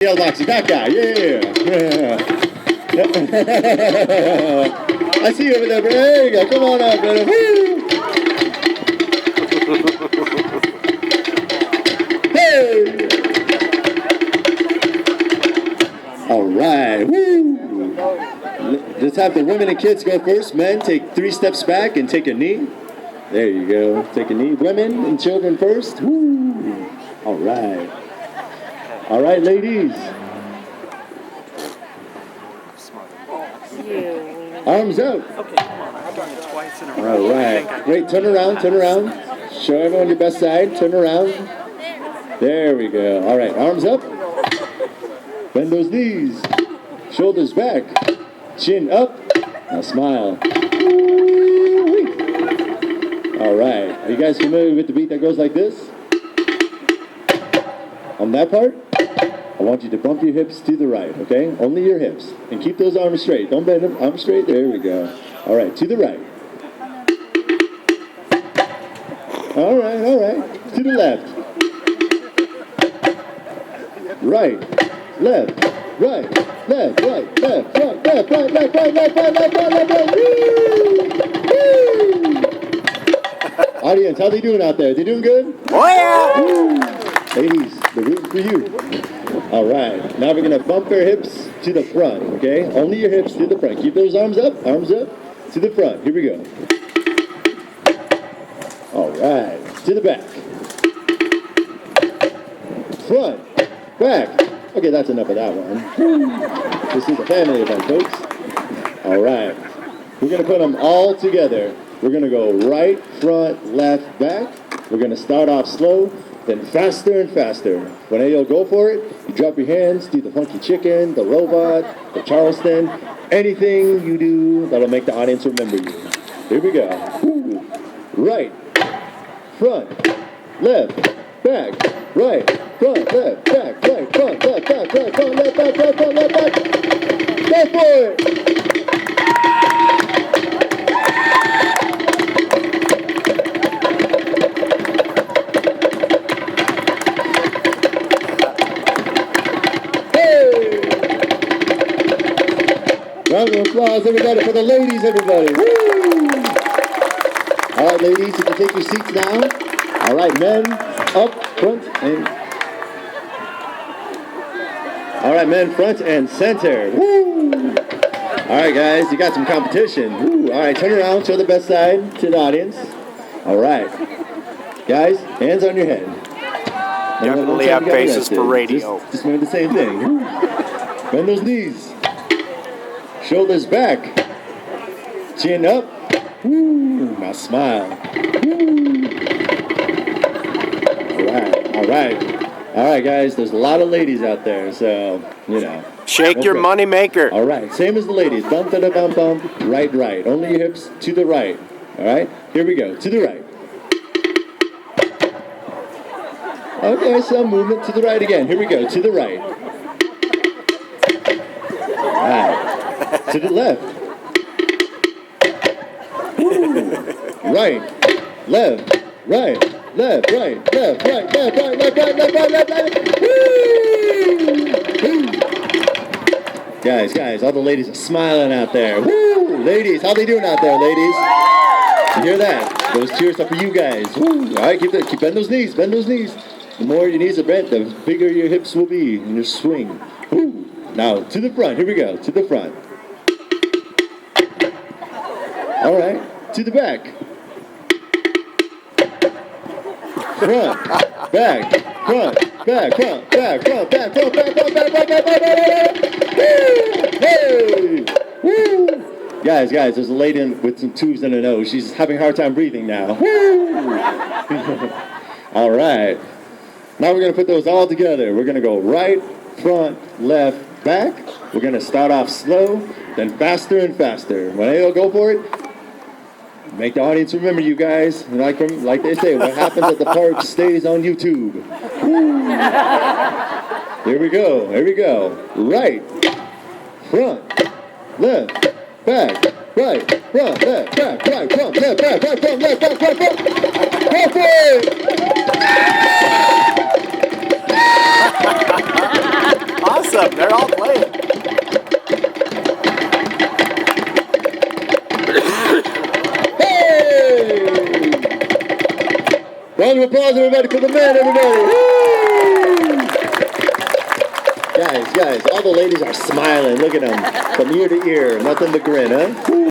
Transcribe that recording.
Yell boxing, that guy, yeah. I see you over there, bro. There you go. Come on out, brother. Woo! Hey! All right. Woo! Let's have the women and kids go first. Men, take 3 steps back and take a knee. There you go. Take a knee. Women and children first. Woo! All right. All right, ladies. Arms out. Okay, come on. I've done it twice in a row. All right. Great. Turn around. Turn around. Show everyone your best side. Turn around. There we go. All right. Arms up. Bend those knees. Shoulders back. Chin up. Now smile. All right. Are you guys familiar with the beat that goes like this? On that part, I want you to bump your hips to the right, okay? Only your hips. And keep those arms straight. Don't bend them. Arms straight. There we go. All right. To the right. All right. All right. To the left. Right. Left. Right. Left. Right. Left. Right. Left. Right. Left. Right. Left. Right. Left. Right. Left. Right. Woo! Woo! Audience, how they doing out there? They doing good? Oh, yeah! Woo! Ladies, the room for you. All right. Now we're going to bump our hips to the front, okay? Only your hips to the front. Keep those arms up to the front. Here we go. All right. To the back. Front. Back. Okay, that's enough of that one. This is a family event, folks. All right. We're going to put them all together. We're going to go right, front, left, back. We're going to start off slow, then faster and faster. When you'll go for it, you drop your hands, do the funky chicken, the robot, the Charleston, anything you do that'll make the audience remember you. Here we go. Woo. Right, front, left, back, right, front, left, back, right, front, left, back, right, front, left, back, right, front, left, back. Go for it! Round of applause, everybody, for the ladies, everybody. Woo! All right, ladies, you can take your seats now. All right, men, up, front, and... All right, men, front and center. Woo! All right, guys, you got some competition. Woo! All right, turn around, show the best side to the audience. All right. Guys, hands on your head. Definitely have faces for radio. Just doing the same thing. Woo! Bend those knees. Shoulders back, chin up, woo, now smile, woo. All right, guys, there's a lot of ladies out there, so, you know. Shake your money maker. All right, same as the ladies, bump, da, bump, bump, right, only your hips to the right, all right, here we go, to the right. Okay, some movement to the right again, here we go, to the right. All right. To the left. Woo. Right. Left. Right. Left. Right. Left. Right. Left. Right. Left. Right. Left. Right. Left. Right. Woo. Guys, all the ladies are smiling out there. Woo. Ladies, how they doing out there, ladies? You hear that? Those cheers are for you guys. Woo. All right, keep bend those knees. Bend those knees. The more your knees are bent, the bigger your hips will be in your swing. Woo. Now to the front. Here we go. To the front. All right, to the back. Front, back, front, back, front, back, front, back, front, back, front, back, back. Hey! Woo! Guys, there's a lady with some tubes in her nose. She's having a hard time breathing now. Woo! All right. Now we're going to put those all together. We're going to go right, front, left, back. We're going to start off slow, then faster and faster. When they'll go for it, make the audience remember you guys. And like they say, what happens at the park stays on YouTube. Woo. Here we go. Right, front, left, back, right, front, left, back, right, front, left, back, right, front, left, back, right, front. Perfect! Round of applause, everybody, for the man, everybody. Woo! Guys, all the ladies are smiling. Look at them. From ear to ear. Nothing but grin, huh?